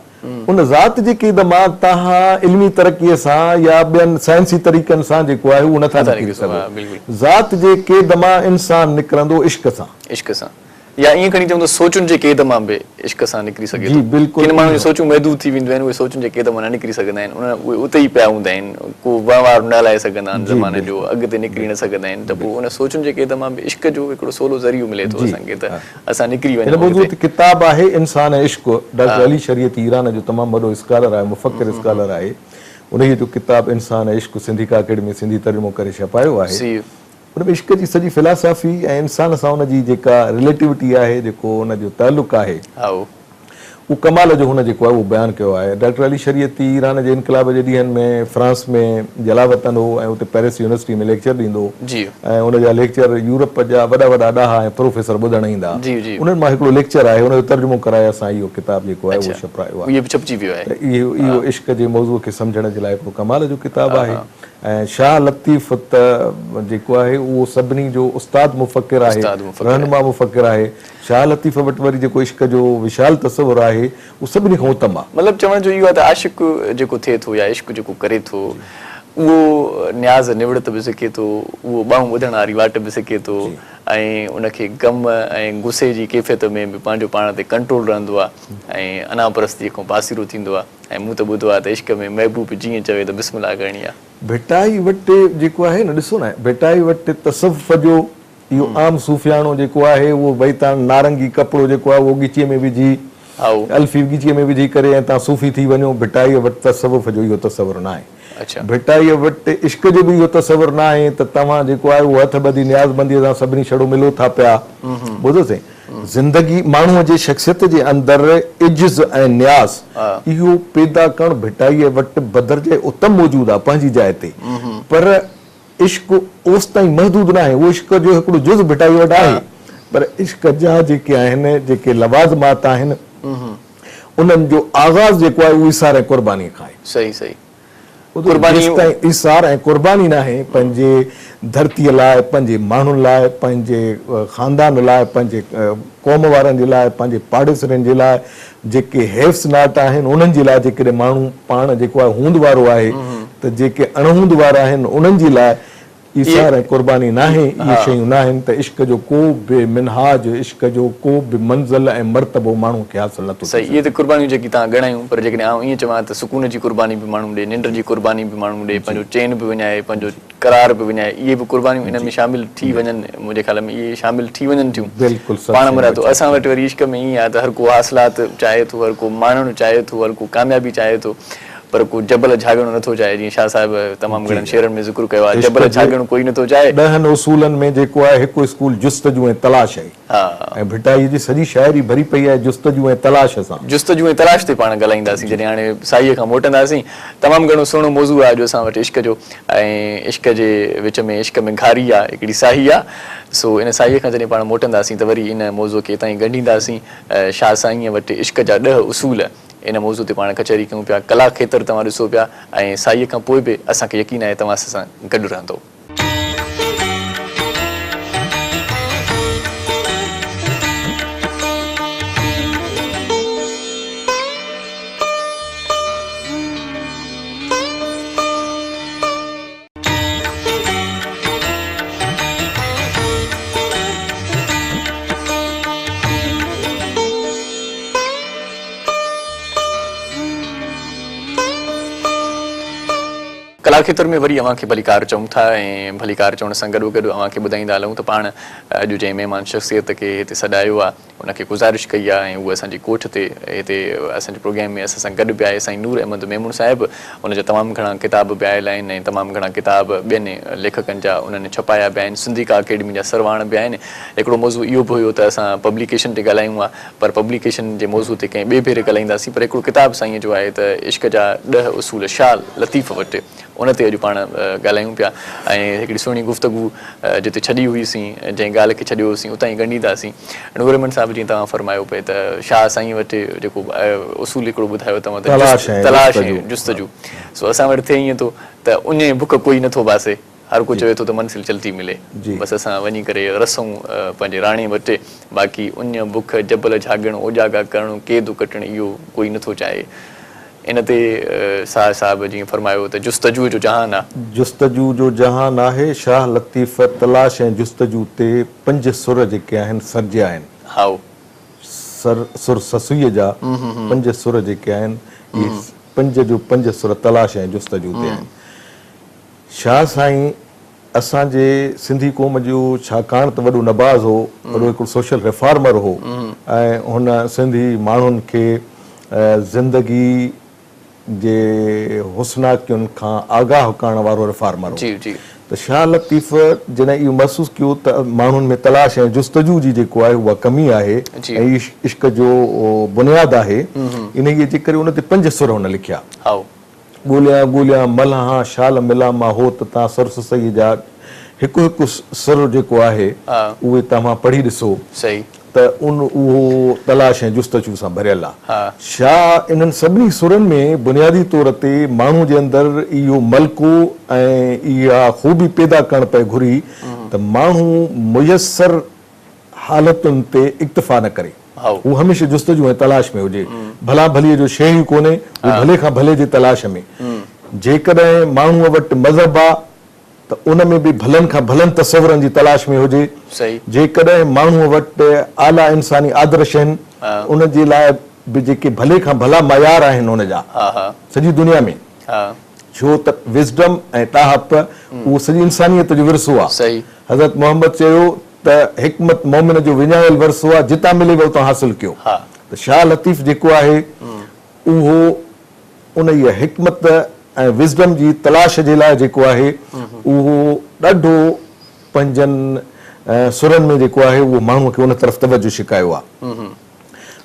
उन ज़ात जे क़ैद मां तव्हां इल्मी तरक़ीअ सां या ॿियनि साइंसी तरीक़नि सां जेको आहे उहो नथा निकिरी सघो। ज़ात जे क़ैद मां इंसान निकिरंदो इश्क सां, या ईअं खणी चऊं त सोचुनि जे क़ैद मां बि इश्क सां निकिरी सघे थो। किन माण्हुनि जूं सोचूं महदूद थी वेंदियूं आहिनि, उहे सोचुनि जे क़ैद मां न निकिरी सघंदा आहिनि, उहे उते ई पिया हूंदा आहिनि, को वहिंवार न हलाए सघंदा आहिनि ज़माने जो, अॻिते निकिरी न सघंदा आहिनि, त पोइ उन सोचुनि जे क़ैद मां बि इश्क जो हिकिड़ो सवलो ज़रियो मिले थो असांखे त असां निकिरी वञूं। किताब आहे इंसान ऐं इश्क, डॉक्टर अली शरीयती ईरान जो तमामु वॾो स्कॉलर आहे, मुफ़क्किर स्कॉलर आहे। उन जो किताबु इंसान इश्क सिंधी का अकेडमी सिंधी तर्जुमो करे छपायो आहे। उन में इश्क जी सॼी फिलासफ़ी ऐं इंसान सां उनजी जेका रिलेटिविटी आहे, जेको उनजो तालुक़ु आहे, उहो कमाल जो हुन जेको आहे उहो बयानु कयो आहे। डॉक्टर अली शरीयती ईरान जे इनकलाब जे ॾींहंनि में फ्रांस में जलावतन हो ऐं उते पेरिस यूनिवर्सिटी में लेक्चर ॾींदो ऐं उनजा लेक्चर यूरोप जा वॾा वॾा ॾाढा ऐं प्रोफेसर ॿुधण ईंदा। उन्हनि मां हिकिड़ो लेक्चर आहे, उनजो तर्जुमो कराए असां इहो किताबु जेको आहे उहो छपायो आहे। इहो इश्क जे मौज़ूअ खे सम्झण जे लाइ हिकिड़ो कमाल जो किताबु आहे। ऐं शाह लतीफ़ त जेको आहे उहो सभिनी जो उस्ताद मुफ़क्किर आहे, रहनुमा मुफ़क्किर आहे। शाह लतीफ़ वटि वरी जेको इश्क जो विशाल तसवुरु आहे उहो सभिनी खां उत्तम आहे। मतिलबु चवण जो इहो आहे त आशिक़ जेको थिए थो या इश्क जेको करे थो उहो न्याज़ निवड़त बि सिखे थो, उहो ॿाहूं ॿुधण वारी वाट बि सिखे थो ऐं उनखे ग़म ऐं गुस्से जी कैफ़ियत में बि पंहिंजो पाण ते कंट्रोल रहंदो आहे ऐं अनापरस्तीअ खां पासीरो थींदो आहे। ऐं मूं त ॿुधो आहे त इश्क में महबूब जीअं चवे त बिस्मिल्लाह करणी आहे। भेटाई वटि जेको आहे न, ॾिसो न, भेटाई वटि तसव्वुफ़ जो इहो आम सूफ़ियाणो जेको आहे उहो भई तव्हां नारंगी कपिड़ो जेको आहे उहो ॻिचीअ में विझी अल्फी ॻिचीअ में विझी करे ऐं तव्हां सूफ़ी थी वञो, भेटाईअ वटि तसव्वुफ़ जो इहो तसवुरु न आहे। भेटाईअ वटि इश्क जो बि इहो तसवुरु न आहे त तव्हां जेको आहे उहो हथ ॿधी न्याज़बंदीअ सां सभिनी छड़ो मिलो था पिया। ॿुधोसीं, ज़िंदगी माण्हूअ जे शख़्सियत जे अंदरि इज्ज़ ऐं न्याज़ इहो पैदा करणु भेटाईअ वटि बदर जे उत्तम मौजूदु आहे पंहिंजी जाइ ते, पर इश्क ओसि ताईं महदूद न आहे। उहो इश्क जो हिकिड़ो जुज़ भेटाई वटि आहे, पर इश्क जा जेके आहिनि, जेके लवाज़मात आहिनि, उन्हनि जो आगाज़ जेको आहे उहो इसार ऐं क़ुर्बानी खां आहे। सही सही, इसार ऐं क़ुर्बानी न आहे पंहिंजे धरतीअ लाइ, पंहिंजे माण्हुनि लाइ, पंहिंजे ख़ानदान लाइ, पंहिंजे क़ौम वारनि जे लाइ, पंहिंजे पाड़ेसरनि जे लाइ, जेके हैफ़्सनात आहिनि उन्हनि जे लाइ, जेकॾहिं माण्हू पाण जेको आहे हूंद वारो आहे त जेके अणहूंद वारा आहिनि उन्हनि जे लाइ इसार ऐं क़ुर्बानी न आहे। इहे शयूं न आहिनि त इश्क जो को बि मिनहाज, इश्क जो को बि मंज़िल ऐं मर्तबो माण्हू खे हासिलु नथो। सही, इहे त क़ुर्बानियूं जेकी तव्हां ॻणायूं, पर जेकॾहिं आउं ईअं चवां त सुकून जी क़ुर्बानी बि माण्हू ॾे, निंड जी क़ुर्बानी बि माण्हू ॾे, पंहिंजो चैन बि विञाए, पंहिंजो करार बि विञाए, इहे बि क़ुर्बानियूं हिन में शामिलु थी वञनि। मुंहिंजे ख़्याल में इहे शामिलु थी वञनि थियूं पाण में। तो असां वटि वरी इश्क में ईअं आहे त हर को हासिलात चाहे थो, हर को माण्हू चाहे थो, हर को कामयाबी चाहे थो, पर को जबल झागणो नथो चाहे। जीअं शाह साहिब तमामु घणनि शेरनि में ज़िक्र कयो आहे, जबल झागणो कोई नथो चाहे। 10 उसूलनि में जेको आहे हिकु उसूल जुस्तजू ऐं तलाश आहे। ऐं भेटाई जी सॼी शाइरी भरी पई आहे जुस्तजू ऐं तलाश सां। जुस्तजू ऐं तलाश ते पाण ॻाल्हाईंदासीं जॾहिं हाणे साईअ खां मोटंदासीं। तमामु घणो सुहिणो मौज़ू आहे अॼु असां वटि इश्क जो, ऐं इश्क जे विच में इश्क में घारी आहे, हिकिड़ी साही आहे। सो इन साईअ खां जॾहिं पाण मोटंदासीं त वरी इन मौज़ूअ खे हितां ई ॻंढींदासीं। शाह साईंअ वटि इश्क जा 10 उसूल, इन मौज़ू ते पाण कचहरी कयूं पिया। कला खेत्र तव्हां ॾिसो पिया, ऐं साईअ खां पोइ बि असांखे यकीन आहे तव्हां सां गॾु रहंदो। कला खेत्र में वरी अव्हांखे भलीकार चऊं था, ऐं भलीकार चवण सां गॾो गॾु अव्हांखे ॿुधाईंदा हलूं त पाण अॼु जंहिं महिमान शख़्सियत खे हिते सॾायो आहे उनखे गुज़ारिश कई आहे, ऐं उहा असांजी कोठ ते हिते असांजे प्रोग्राम में असां सां गॾु बि आहे साईं नूर अहमद मेमून साहिबु। उनजा तमामु घणा किताब बि आयल आहिनि, ऐं तमामु घणा किताब ॿियनि लेखकनि जा उन्हनि छपाया बि आहिनि। सिंधी का अकेडमी जा सरवाण बि आहिनि। हिकिड़ो मौज़ू इहो बि हुयो त असां पब्लिकेशन ते ॻाल्हायूं आहे, पर पब्लिकेशन जे मौज़ू ते कंहिं ॿिए भेरे ॻाल्हाईंदासीं। पर हिकिड़ो किताबु साईं जो आहे त इश्क जा 10 उसूल शाह लतीफ़ वटि, उन ते अॼु पाण ॻाल्हायूं पिया। ऐं हिकिड़ी सुहिणी गुफ़्तगू जिते छॾी हुईसीं, जंहिं ॻाल्हि खे छॾियो हुसीं उतां ई ॻंढींदासीं। नूर अहमद साहिबु जीअं तव्हां फरमायो पिए त शाह साईं वटि जेको उसूल हिकिड़ो ॿुधायो तव्हां त तलाश ऐं जुस्तजू। सो असां वटि थिए ईअं थो त उन बुख कोई नथो बासे, हर को चवे थो त मंज़िल चलती मिले, बसि असां वञी करे रसूं पंहिंजे राणे वटि। बाक़ी उन बुख जबल झागणो ओजागा करणो केदु कटणु इहो कोई नथो चाहे। इन ते शाह साहिब जीअं फरमायो त जुस्तजू जो जहान आहे। जुस्तजू जो जहान आहे। शाह लतीफ़ तलाश ऐं जुस्तजू ते 5 सुर जेके आहिनि सरजिया आहिनि। हाओ सुर ससुईअ जा 5 सुर जेके आहिनि, इहे 5 जो 5 सुर तलाश ऐं जुस्तजू ते आहिनि। शाह साईं असांजे सिंधी क़ौम जो छाकाणि त वॾो नबाज़ हो, वॾो हिकिड़ो सोशल रिफॉर्मर हो, ऐं हुन सिंधी माण्हुनि खे ज़िंदगी जे हुस्नाकियुनि खां आगाह करण वारो रिफॉर्मर जी जी त शाह लतीफ़ जॾहिं इहो महसूसु कयो त माण्हुनि में तलाश ऐं जुस्तजू जी जेको आहे उहा कमी आहे ऐं इश्क जो बुनियादु आहे इन जे करे उन ते 5 सुर हुन लिखिया। ॻोल्हियां ॻोल्हियां मल्हा शाल मिला मां हो त तव्हां सरस सही जा हिकु हिकु सुर जेको आहे उहे तव्हां पढ़ी ॾिसो त उहो तलाश ऐं जुस्तजू सां भरियल आहे। शाह इन्हनि सभिनी सुरनि में बुनियादी तौर ते माण्हू जे अंदरि इहो मलको ऐं इहा ख़ूबी पैदा करणु पए घुरी त माण्हू मुयसर हालतुनि ते इक्तिफ़ा न करे, उहो हमेशह जुस्तजू ऐं तलाश में हुजे। भला भलीअ जो शइ ई कोन्हे, उहो भले खां भले जे तलाश में। जेकॾहिं माण्हूअ वटि मज़हब आहे त उन में बि भलनि खां भलनि तस्वरनि जी तलाश में हुजे। जेकॾहिं माण्हूअ वटि आला इंसानी आदर्श आहिनि उन जे लाइ बि जेके भले खां भला मयार आहिनि उन जा सॼी दुनिया में, छो त विज़डम ऐं ताहप उहो सॼी इंसानियत जो विरसो आहे। हज़रत मोहम्मद चयो त हिकमत मोमिन जो विञायल विरसो आहे, जितां मिले उतां हासिल कयो। त शाह लतीफ़ जेको आहे उहो उन इहा हिकमत ऐं विज़डम जी तलाश जे लाइ जेको आहे उहो ॾाढो 5 सुरनि में जेको आहे उहो माण्हूअ खे उन तरफ़ तवजो शिकायो आहे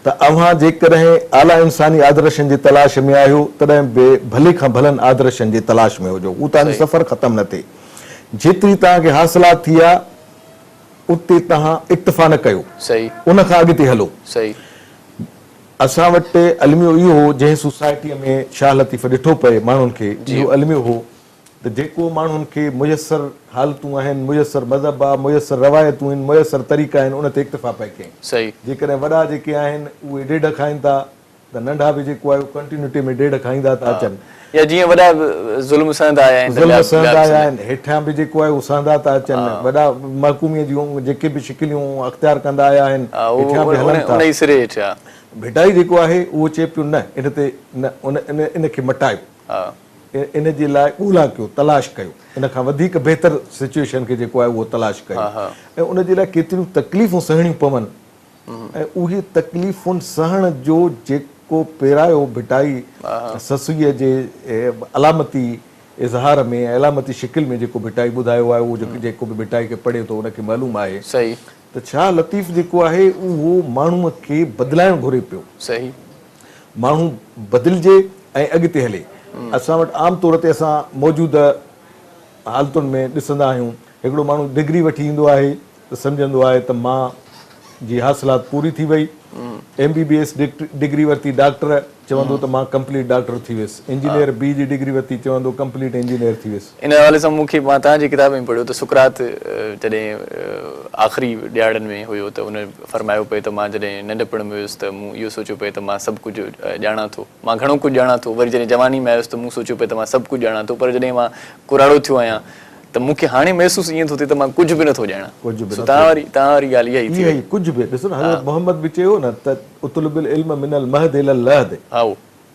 त अव्हां जेकॾहिं आला इंसानी आदर्शनि जी तलाश में आहियो तॾहिं बि भले खां भलनि आदर्शनि जी तलाश में हुजो, उहो तव्हांजो सफ़र ख़तमु न थिए। जेतिरी तव्हांखे हासिलात थी आहे उते तव्हां इक्तिफ़ा न कयो, उन खां अॻिते हलो। असां वटि अलमियो इहो हो जंहिं सोसाइटीअ में शाह लतीफ़ ॾिठो पए माण्हुनि खे, इहो अलमियो हो त जेको माण्हुनि खे मुयसर हालतूं आहिनि, मुयसर मज़हब आहे, मुयसर रवायतूं आहिनि, मुयसर तरीक़ा आहिनि, उन ते इक्तिफ़ा पए कयईं। जेकॾहिं वॾा जेके आहिनि उहे ॾेढ खाइनि था त नंढा बि जेको आहे कंटिन्यूटी में ॾेढ खाईंदा था अचनि, या जीअं वॾा ज़ुल्म सहंदा आहिनि हेठां बि जेको आहे उहो सहंदा था अचनि, वॾा महकूमीअ जूं जेके बि शिकिलियूं अख़्तियार कंदा आया आहिनि हेठां बि हलनि था। भिटाई जेको आहे उहो चए पियो न इन ते न इन खे मटायो, इन जे लाइ ॻोल्हा कयो, तलाश कयो, इन खां वधीक बहितर सिचुएशन खे जेको आहे उहो तलाश कयो ऐं उन जे लाइ केतिरियूं तकलीफ़ूं सहणियूं पवनि ऐं उहे तकलीफ़ुनि सहण जो जेको पहिरायो भिटाई ससूईअ जे अलामती इज़हार में अलामती शिकिल में जेको भिटाई ॿुधायो आहे उहो जेको बि भिटाई खे पढ़े थो उनखे मालूम आहे त शाह लतीफ़ जेको आहे उहो माण्हूअ खे बदिलाइणु घुरे पियो। माण्हू बदिलजे ऐं अॻिते हले। असां वटि आम तौर ते असां मौजूदु हालतुनि में ॾिसंदा आहियूं, हिकिड़ो माण्हू डिग्री वठी ईंदो आहे त सम्झंदो आहे त मां जी हासिलात पूरी थी वई, MBBS डिग्री वरिती डॉक्टर चवंदो त मां कंप्लीट डॉक्टर थी वियुसि, इंजीनियर बी जी डिग्री वरिती चवंदो कंप्लीट इंजीनियर थी वियुसि। इन हवाले सां मूंखे मां तव्हांजी किताब में पढ़ियो त सुकरात जॾहिं आख़िरी ॾियारनि में हुयो त उन फरमायो पिए त मां जॾहिं नंढपण में हुयुसि त मूं इहो सोचियो पिए त मां सभु कुझु ॼाणा थो, मां घणो कुझु ॼाणा थो। वरी जॾहिं जवानी में आयुसि त मूं सोचियो पिए त मां सभु कुझु ॼाणा थो, पर जॾहिं मां कुराड़ो थियो आहियां त मूंखे हाणे महसूसु ईअं थो थिए त मां कुझु बि नथो ॼाणा। तव्हां वारी ॻाल्हि इहा ई कुझु बि ॾिसो न, हज़रत मोहम्मद बि चयो न त उतलुबिल इल्म मिनल महद इलल लहद,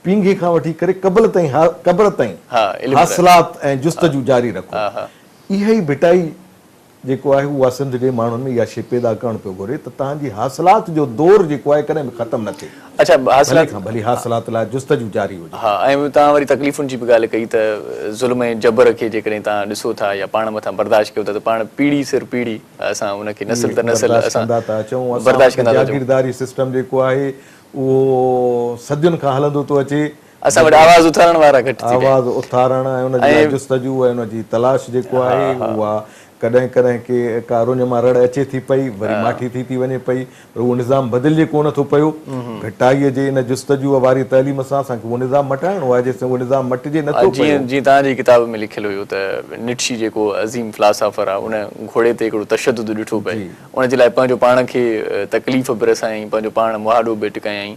पींघे खां वठी करे क़ब्र ताईं हासिलात ऐं जुस्तजू जारी रखो। इहा ई भिटाई जेको आहे उहा सिंध जे माण्हुनि में इहा शइ पैदा करणु पियो घुरे त तव्हांजी हासिलात जो दौर जेको आहे कॾहिं बि ख़तमु न थिए। अच्छा, भली हासिलात लाइ जुस्तजू जारी हुजे। हा, ऐं तव्हां वरी तकलीफ़ुनि जी बि ॻाल्हि कई त ज़ुल्म ऐं जबर खे जेकॾहिं तव्हां ॾिसो था या पाण मथां बर्दाश्त कयो था त पाण पीढ़ी सिर पीढ़ी असां उनखे नस्ल त नस्ल असां बर्दाश्त कंदा था। जागीरदारी सिस्टम जेको आहे उहो सदियुनि खां हलंदो थो अचे। असां वटि आवाज़ उथारण वारा घटि, आवाज़ उथारण ऐं उनजी जुस्तजू ऐं उनजी तलाश जेको आहे उहा कॾहिं कॾहिं के का रुञ मां रड़ अचे थी पई, वरी माठी थी वञे पई, पर उहो निज़ाम बदिलजे कोन थो पियो। भिटाईअ जे इन जुस्तजूअ वारी तइलीम सां असांखे उहो निज़ाम मटाइणो आहे, जेसिताईं उहो निज़ाम मटिजे नथो। जीअं तव्हांजी किताब में लिखियलु हुयो त नीत्शे जेको अज़ीम फिलासफर आहे उन घोड़े ते हिकिड़ो तशद्दुद ॾिठो पए, उन जे लाइ पंहिंजो पाण खे तकलीफ़ बि रसायईं, पंहिंजो पाण मुहाॾो बि टिकायईं।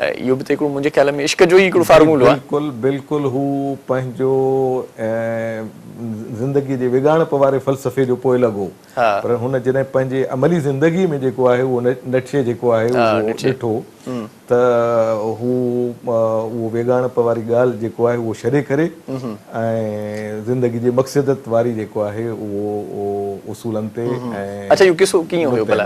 इहो बि त हिकिड़ो मुंहिंजे ख्याल में इश्क जो ई हिकिड़ो फार्मूलो आहे। बिल्कुलु बिल्कुलु, हू पंहिंजो ज़िंदगी जे विगाणप वारे फ़लसफ़े जो पोइ लॻो, पर हुन जॾहिं पंहिंजे अमली ज़िंदगी में जेको आहे उहो नीत्शे जेको आहे उहो ॾिठो त हू उहो विगाणप वारी ॻाल्हि जेको आहे उहो छॾे करे ऐं ज़िंदगी जे मक़सदत वारी जेको आहे उहो उसूलनि ते। अच्छा, इहो किसो कीअं हुयो भला?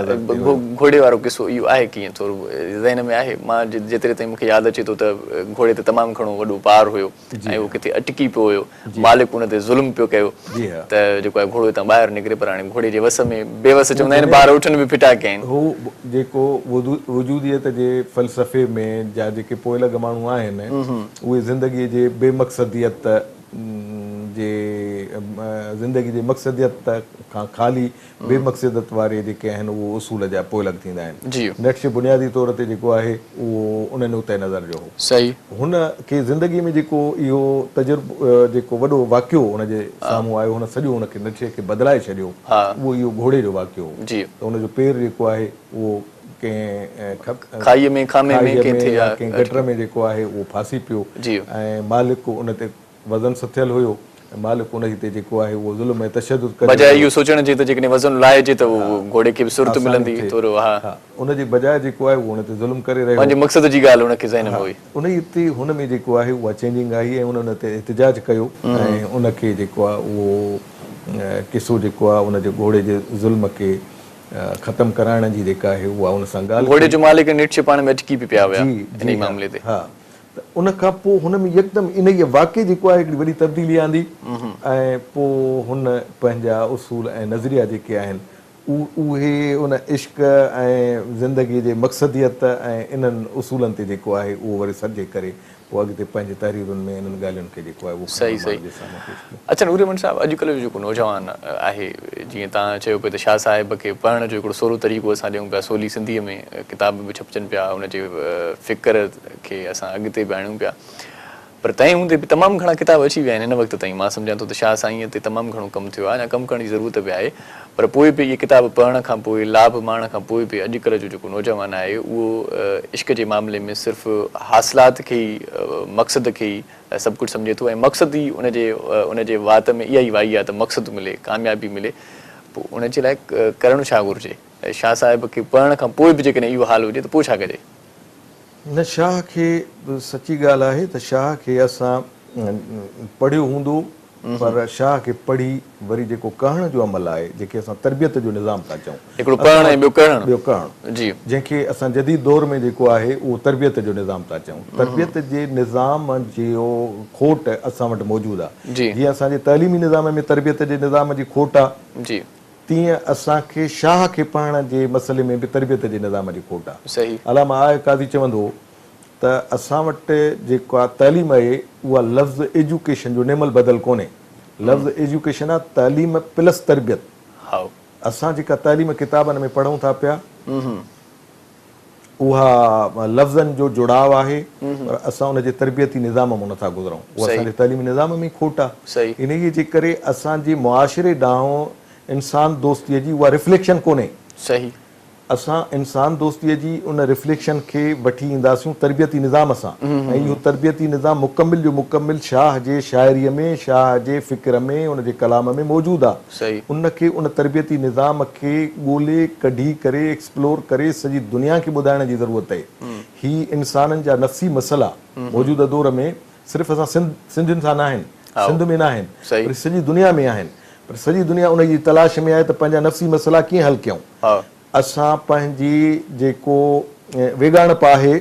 घोड़े वारो किसो इहो आहे कीअं? थोरो ज़हन में आहे? मां जेतिरे ताईं मूंखे यादि अचे थो त घोड़े ते तमामु घणो वॾो पार हुयो ऐं उहो किथे अटकी पियो हुयो, मालिक उन ते ज़ुल्म पियो कयो त जेको आहे घोड़ो हितां ॿाहिरि निकिरे, पर हाणे घोड़े जे वस में बेवस चवंदा आहिनि, ॿार उठनि बि फिटा कया आहिनि। हू जेको वजूदियत जे फ़लसफ़े में जा जेके पोइलॻ माण्हू आहिनि उहे ज़िंदगीअ जे बेमक़सदियत जे ज़िंदगी जे मक़सदियत खां ख़ाली बेमक़सदियत वारे जेके आहिनि उहो उसूल जा पोइलॻ थींदा आहिनि। नक्श बुनियादी तौर ते जेको आहे उहो उन नुक़्ते नज़र जो हो। सही। हुन खे ज़िंदगी में जेको इहो तजुर्बो जेको वॾो वाक़ियो हुनजे साम्हूं आयो, हुन सॼो हुनखे नक्शे खे बदिलाए छॾियो, उहो इहो घोड़े जो वाक़ियो हो। त हुनजो पेर जेको आहे उहो कंहिं खाईअ में खामे में कंहिं गटर में जेको आहे उहो फासी पियो ऐं मालिक उन ते वज़न सथियल हुयो। मालिक उन ते जेको आहे उहो ज़ुल्म ऐं तशद्दुद करे, बजाए इहो सोचण जे त जेकॾहिं वज़न लाहिजे त उहो घोड़े खे बि सुरत मिलंदी, थोरो उन जे बजाए जेको आहे उहो उन ते ज़ुल्म करे रहियो। पंहिंजे मक़सद जी ॻाल्हि उनखे ज़हन में हुई। उन ते हुन में जेको आहे उहा चेंजिंग आई ऐं उन ते एहतिजाज कयो ऐं उनखे जेको आहे उहो किसो जेको आहे उन जे घोड़े जे ज़ुल्म खे ख़तमु कराइण जी जेका आहे उहा उन सां ॻाल्हि। घोड़े जो मालिक निश्चय पाण में अटकी बि पिया हुया इन मामले ते। हा, त उन खां पोइ हुन में यकदमि इन ई वाक़ई जेको आहे हिकिड़ी वॾी तब्दीली आंदी ऐं पोइ हुन पंहिंजा उसूल ऐं नज़रिया जेके आहिनि उहे उन इश्क ऐं ज़िंदगीअ जे मक़सदियत ऐं इन्हनि उसूलनि ते जेको आहे उहो वरी सॾे करे पोइ अॻिते पंहिंजे तहरीरुनि में इन्हनि ॻाल्हियुनि खे जेको आहे उहो सही सही। अच्छा नूर अहमद साहिबु, अॼुकल्ह जो जेको नौजवान आहे, जीअं तव्हां चयो पिया त शाह साहिब खे पढ़ण जो हिकिड़ो सवलो तरीक़ो असां ॾियूं पिया, सवली सिंधीअ में किताब बि छपजनि पिया, उनजे फ़िक्र खे असां अॻिते बि आणियूं पिया, पर तंहिं हूंदे बि तमामु घणा किताब अची विया आहिनि हिन वक़्त ताईं। मां सम्झां थो त शाह साईंअ ते तमामु घणो कमु थियो आहे, अञा कमु करण जी ज़रूरत बि आहे, पर पोइ बि इहे किताब पढ़ण खां पोइ, लाभ माणण खां पोइ बि अॼुकल्ह जो जेको नौजवान आहे उहो इश्क जे मामले में सिर्फ़ु हासिलात खे ई, मक़सद खे ई सभु कुझु सम्झे थो ऐं मक़सद ई उनजे वात में इहा ई वाई आहे त मक़सदु मिले, कामयाबी मिले। पोइ उनजे लाइ करणु छा घुरिजे? शाह साहिब खे पढ़ण खां पोइ बि जेकॾहिं इहो हाल हुजे त पोइ छा कजे? न, शाह खे सची ॻाल्हि आहे त शाह खे असां पढ़ियो हूंदो, पर शाह खे पढ़ी वरी जेको करण जो अमल आहे, जेके असां तरबियत जो निज़ाम था चऊं, हिकिड़ो पढ़ण ऐं ॿियो करणु जी, जंहिंखे असां जदीद दौर में जेको आहे उहो तरबियत जो निज़ाम था चऊं। तरबियत जे निज़ाम जो खोट असां वटि मौजूदु आहे। जीअं असांजे तइलीमी निज़ाम में तरबियत जे निज़ाम जी खोट आहे, तीअं असांखे शाह खे पढ़ण जे मसइले में बि तरबियत जे निज़ाम जी खोट आहे। सही। अलामा आय काज़ी चवंदो त असां वटि जेका तइलीम आहे उहा लफ़्ज़ एजुकेशन जो नेमल बदल कोन्हे। लफ़्ज़ एजुकेशन आहे तइलीम प्लस तरबियत। असां जेका तइलीम किताबनि में पढ़ूं था पिया उहा लफ़्ज़नि जो जुड़ाव आहे, पर असां उनजे तरबियती निज़ाम मां नथा गुज़रूं, उहा असांजे तइलीमी निज़ाम में खोट आहे। इन जे करे असांजे मुआशिरे ॾांहुं इंसान दोस्तीअ जी उहा रिफ्लेक्शन कोन्हे। सही। असां इंसान दोस्तीअ जी उन रिफ्लेक्शन खे वठी ईंदासीं तरबियती निज़ाम सां, ऐं इहो तरबियती निज़ाम मुकमिल जो मुकमिल शाह जे शाइरीअ में, शाह जे फ़िक्र में, उन जे कलाम में मौजूदु आहे। उनखे उन तरबियती निज़ाम खे ॻोल्हे कढी करे एक्सप्लोर करे सॼी दुनिया खे ॿुधाइण जी ज़रूरत आहे। ही इंसाननि जा नफ़्सी मसइला मौजूदा दौर में सिर्फ़ु असां सिंधियुनि सां न आहिनि, सिंध में न आहिनि, पर सॼी दुनिया में आहिनि। पर सॼी दुनिया उन जी तलाश में आहे त पंहिंजा नफ़्सी मसइला कीअं हल कयूं। असां पंहिंजी जेको वेगाणप आहे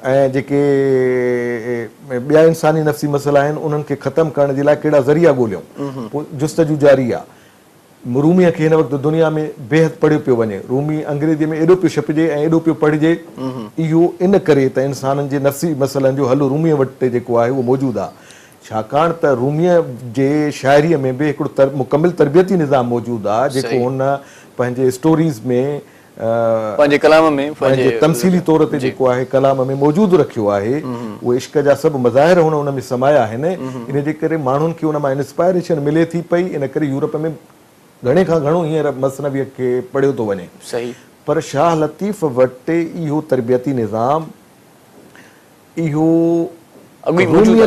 ऐं जेके ॿिया इंसानी नफ़्सी मसइला आहिनि उन्हनि खे ख़तमु करण जे लाइ कहिड़ा ज़रिया ॻोल्हियूं, पोइ जुस्तजू जारी आहे। रूमीअ खे हिन वक़्तु दुनिया में बेहद पढ़ियो पियो वञे, रूमी अंग्रेज़ीअ में एॾो पियो छपिजे ऐं एॾो पियो पढ़िजे, इहो इन करे त इंसाननि जे नफ़्सी मसइलनि जो हल रूमीअ वटि जेको आहे उहो मौजूदु आहे। छाकाणि त रूमीअ जे शाइरीअ में बि हिकिड़ो मुकमिल तरबियती निज़ाम मौजूदु आहे, जेको हुन पंहिंजे स्टोरीज़ में, पंहिंजे कलाम में, पंहिंजे तमसीली तौर ते जेको आहे कलाम में मौजूदु रखियो आहे। उहे इश्क जा सभु मज़ाहिर हुन में समाया आहिनि। इन जे करे माण्हुनि खे उन मां इंस्पायरेशन मिले थी पई। इन करे यूरोप में घणे खां घणो हींअर मसनवीअ खे पढ़ियो थो वञे। सही। पर शाह लतीफ़ वटि इहो तरबियती निज़ाम इहो रूमीअ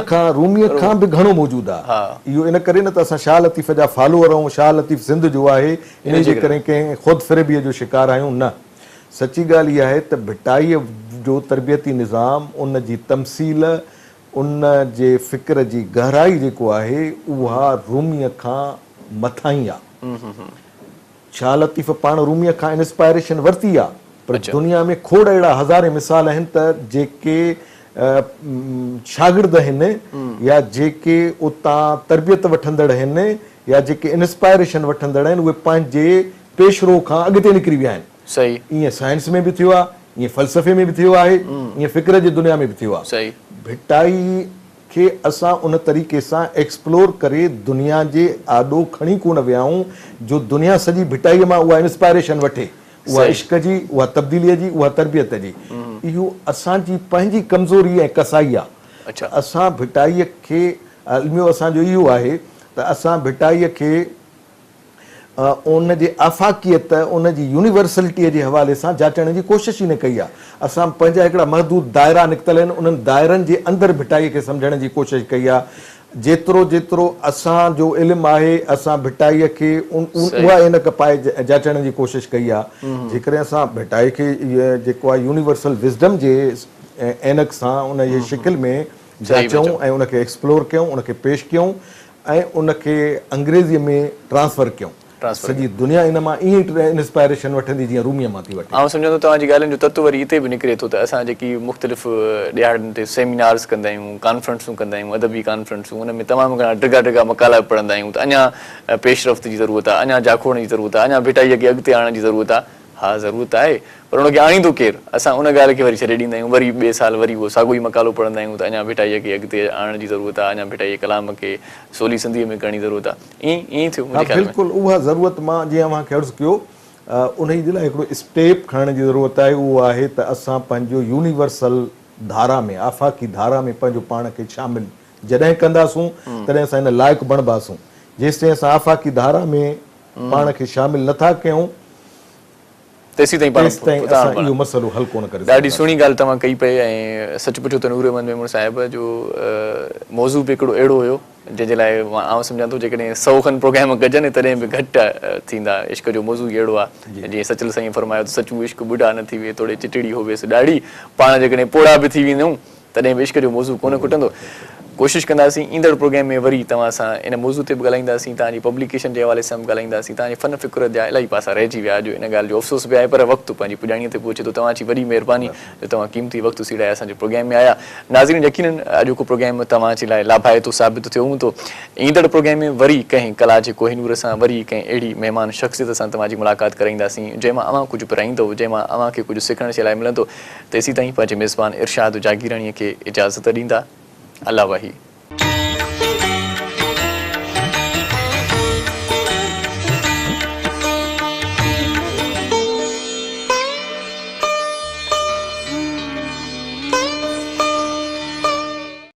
खां बि घणो मौजूदु आहे। इहो इन करे न त असां शाह लतीफ़ जा फॉलोअर आहियूं, शाह लतीफ़ सिंध जो आहे, इन जे करे कंहिं ख़ुदि फ़िरेबीअ जो शिकार आहियूं, न। सची ॻाल्हि इहा आहे त भिटाईअ जो तरबियती निज़ाम, उन जी तमसील, उन जे फ़िक्र जी गहराई जेको आहे उहा रूमीअ खां मथां ई आहे। शाह लतीफ़ पाण रूमीअ खां इंस्पायरेशन वरिती आहे, पर दुनिया में खोड़ अहिड़ा हज़ारे मिसाल आहिनि त जेके शागिर्द आहिनि या जेके उतां तरबियत वठंदड़ आहिनि या जेके इंस्पायरेशन वठंदड़ आहिनि, उहे पंहिंजे पेशरो खां अॻिते निकिरी विया आहिनि। सही, ईअं साइंस में बि थियो आहे, ईअं फ़लसफ़े में बि थियो आहे, ईअं फ़िक्र जी दुनिया में बि थियो आहे। सही, भिटाई खे असां उन तरीक़े सां एक्सप्लोर करे दुनिया जे आॾो खणी कोन विया आहियूं जो दुनिया सॼी भिटाईअ मां उहा इंस्पायरेशन वठे, उहा इश्क जी, उहा तब्दीलीअ जी, उहा तरबियत जी। इहो असांजी पंहिंजी कमज़ोरी ऐं कसाई आहे। असां भिटाईअ खे अलमियो असांजो इहो आहे त असां भिटाईअ खे उन जे आफ़ाक़ियत, उन जी यूनिवर्सलिटीअ जे हवाले सां जाचण जी कोशिशि ई न कई आहे। असां पंहिंजा हिकिड़ा महदूद दायरा निकितल आहिनि, उन्हनि दायरनि जे अंदरि भिटाईअ खे सम्झण जी कोशिशि कई आहे। जेतिरो असांजो इल्मु आहे असां भिटाईअ खे उहा इनक पाए जाचण जी कोशिशि कई आहे। जेकॾहिं असां भिटाई खे जेको आहे यूनिवर्सल विज़डम जे एनक सां उन जी शिकिल में जाचूं ऐं उनखे एक्सप्लोर कयूं, उनखे पेश कयूं ऐं उनखे अंग्रेज़ीअ में ट्रांसफर कयूं, सॼी दुनिया इन मां ईअं इंस्पायरेशन वठंदी जीअं रूमीअ मां थी वठे। ऐं सम्झो थो तव्हांजी ॻाल्हियुनि जो तत्व वरी हिते बि निकिरे थो त असां जेकी मुख़्तलिफ़ ॾियारनि ते सेमिनार्स कंदा आहियूं, कॉन्फ्रेंसूं कंदा आहियूं, अदबी कॉन्फ्रेंसूं, हुन में तमामु घणा डिघा मकाला पढ़ंदा आहियूं त अञा पेशरफ़्त जी ज़रूरत आहे, अञा जाखोड़ जी ज़रूरत आहे, अञा भिटाईअ खे अॻिते आणण जी ज़रूरत आहे। हा, ज़रूरत आहे, पर उनखे आणींदो केरु? असां उन ॻाल्हि खे वरी छॾे ॾींदा आहियूं, वरी ॿिए साल वरी उहो साॻियो ई मकालो पढ़ंदा आहियूं त अञा भिटाईअ खे अॻिते आणण जी ज़रूरत आहे, अञा भिटाईअ कलाम खे सवली सिंधीअ में करण जी ज़रूरत आहे। ईअं थियो मुंहिंजे ख़्याल में। बिल्कुलु उहा ज़रूरत मां जीअं तव्हांखे अर्ज़ु कयो, उन जे लाइ हिकिड़ो स्टेप खणण जी ज़रूरत आहे। उहो आहे त असां पंहिंजो यूनिवर्सल धारा में, आफ़ाक़ी धारा में पंहिंजो पाण खे शामिलु जॾहिं कंदासूं तॾहिं असां हिन लाइक़ु बणिबासूं। जेसिताईं असां आफ़ाक़ी धारा में पाण खे शामिलु नथा कयूं तेसीं ताईं इहो मसइलो हल कोन करे। ॾाढी सुहिणी ॻाल्हि तव्हां कई पई ऐं सच पुछो त नूर अहमद मेमून साहिब जो मौज़ू बि हिकिड़ो अहिड़ो हुयो जंहिंजे लाइ आउं सम्झां थो जेकॾहिं 100 खनि प्रोग्राम कजनि तॾहिं बि घटि थींदा। इश्क जो मौज़ू ई अहिड़ो आहे जीअं सचल साईं फरमायो त सचूं इश्क ॿुढा न थी वे, थोरे चिटड़ी होवेसि ॾाढी, पाण जेकॾहिं पोड़ा बि थी वेंदूं तॾहिं बि इश्क जो मौज़ू कोन खुटंदो। कोशिशि कंदासीं ईंदड़ प्रोग्राम में वरी तव्हां सां इन मौज़ू ते बि ॻाल्हाईंदासीं, तव्हांजी पब्लिकेशन जे हवाले सां बि ॻाल्हाईंदासीं। तव्हांजे फ़न फ़िक्र जा इलाही पासा रहिजी विया, अॼु इन ॻाल्हि जो अफ़सोस बि आहे, पर वक़्तु पंहिंजी पुॼाणीअ ते पहुचे थो। तव्हांजी वॾी महिरबानी जो तव्हां क़ीमती वक़्तु सीड़ाए असांजे प्रोग्राम में आया। नाज़रीन, यकीनन अॼोको प्रोग्राम तव्हांजे लाइ लाभाइतो साबित थियो हूंदो। ईंदड़ प्रोग्राम में वरी कंहिं कला जे कोहिनूर सां, वरी कंहिं अहिड़ी महिमान शख़्सियत सां तव्हांजी मुलाक़ात कराईंदासीं जंहिंमां अवां कुझु पिराईंदव, जंहिंमां अव्हांखे कुझु सिखण जे लाइ मिलंदो। तेसीं ताईं पंहिंजे मेज़बान इरशाद जागीराणीअ खे इजाज़त ॾींदा। अल्लाह वाही।